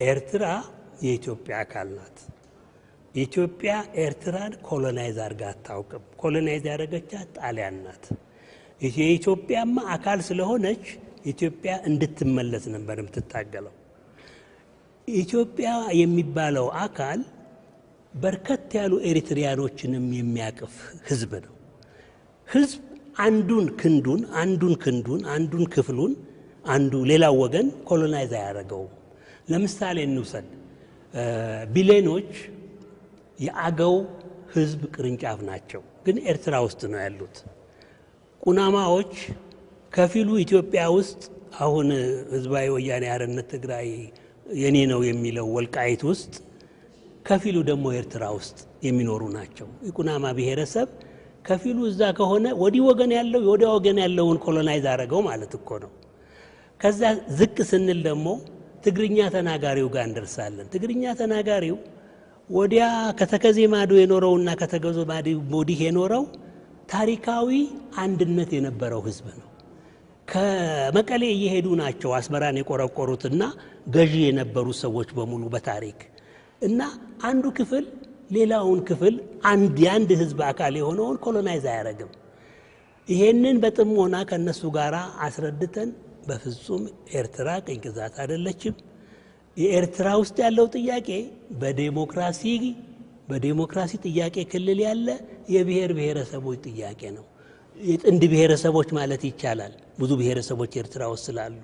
ኤርትራ የኢትዮጵያ አካል ናት። ኢትዮጵያ ኤርትራን ኮሎናይዝ አድርጋ አታውቅም። ኮሎናይዝ ያደረገቻት ጣሊያን ናት። የኢትዮጵያማ አካል ስለሆነች ኢትዮጵያ እንድትመለስ ነበር የምትታገለው። ኢትዮጵያ የሚባለው አካል በርከት ያሉ ኤሪትሪያኖችንም የሚያቅፍ ህዝብ ነው። ህዝብ አንዱን ክፍሉን አንዱ ሌላው ወገን ኮሎናይዝ አያደርገውም። ለምሳሌ እንውሰድ፣ ቢሌኖች የአገው ህዝብ ቅርንጫፍ ናቸው፣ ግን ኤርትራ ውስጥ ነው ያሉት። ቁናማዎች ከፊሉ ኢትዮጵያ ውስጥ አሁን ህዝባዊ ወያኔ ሓርነት ትግራይ የኔ ነው የሚለው ወልቃይት ውስጥ፣ ከፊሉ ደግሞ ኤርትራ ውስጥ የሚኖሩ ናቸው። የቁናማ ብሔረሰብ ከፊሉ እዛ ከሆነ ወዲህ ወገን ያለው ወዲያ ወገን ያለውን ኮሎናይዝ አደረገው ማለት እኮ ነው። ከዛ ዝቅ ስንል ደግሞ ትግርኛ ተናጋሪው ጋር እንደርሳለን። ትግርኛ ተናጋሪው ወዲያ ከተከዜ ማዶ የኖረውና ከተገዞ ማዶ ወዲህ የኖረው ታሪካዊ አንድነት የነበረው ህዝብ ነው። ከመቀሌ እየሄዱ ናቸው አስመራን የቆረቆሩትና ገዢ የነበሩ ሰዎች በሙሉ በታሪክ እና አንዱ ክፍል ሌላውን ክፍል የአንድ ህዝብ አካል የሆነውን ኮሎናይዝ አያደርግም። ይሄንን በጥሞና ከነሱ ጋር አስረድተን በፍጹም ኤርትራ ቅኝ ግዛት አይደለችም። የኤርትራ ውስጥ ያለው ጥያቄ በዲሞክራሲ ጥያቄ ክልል ያለ የብሔር ብሔረሰቦች ጥያቄ ነው። የጥንድ ብሔረሰቦች ማለት ይቻላል። ብዙ ብሔረሰቦች ኤርትራ ውስጥ ስላሉ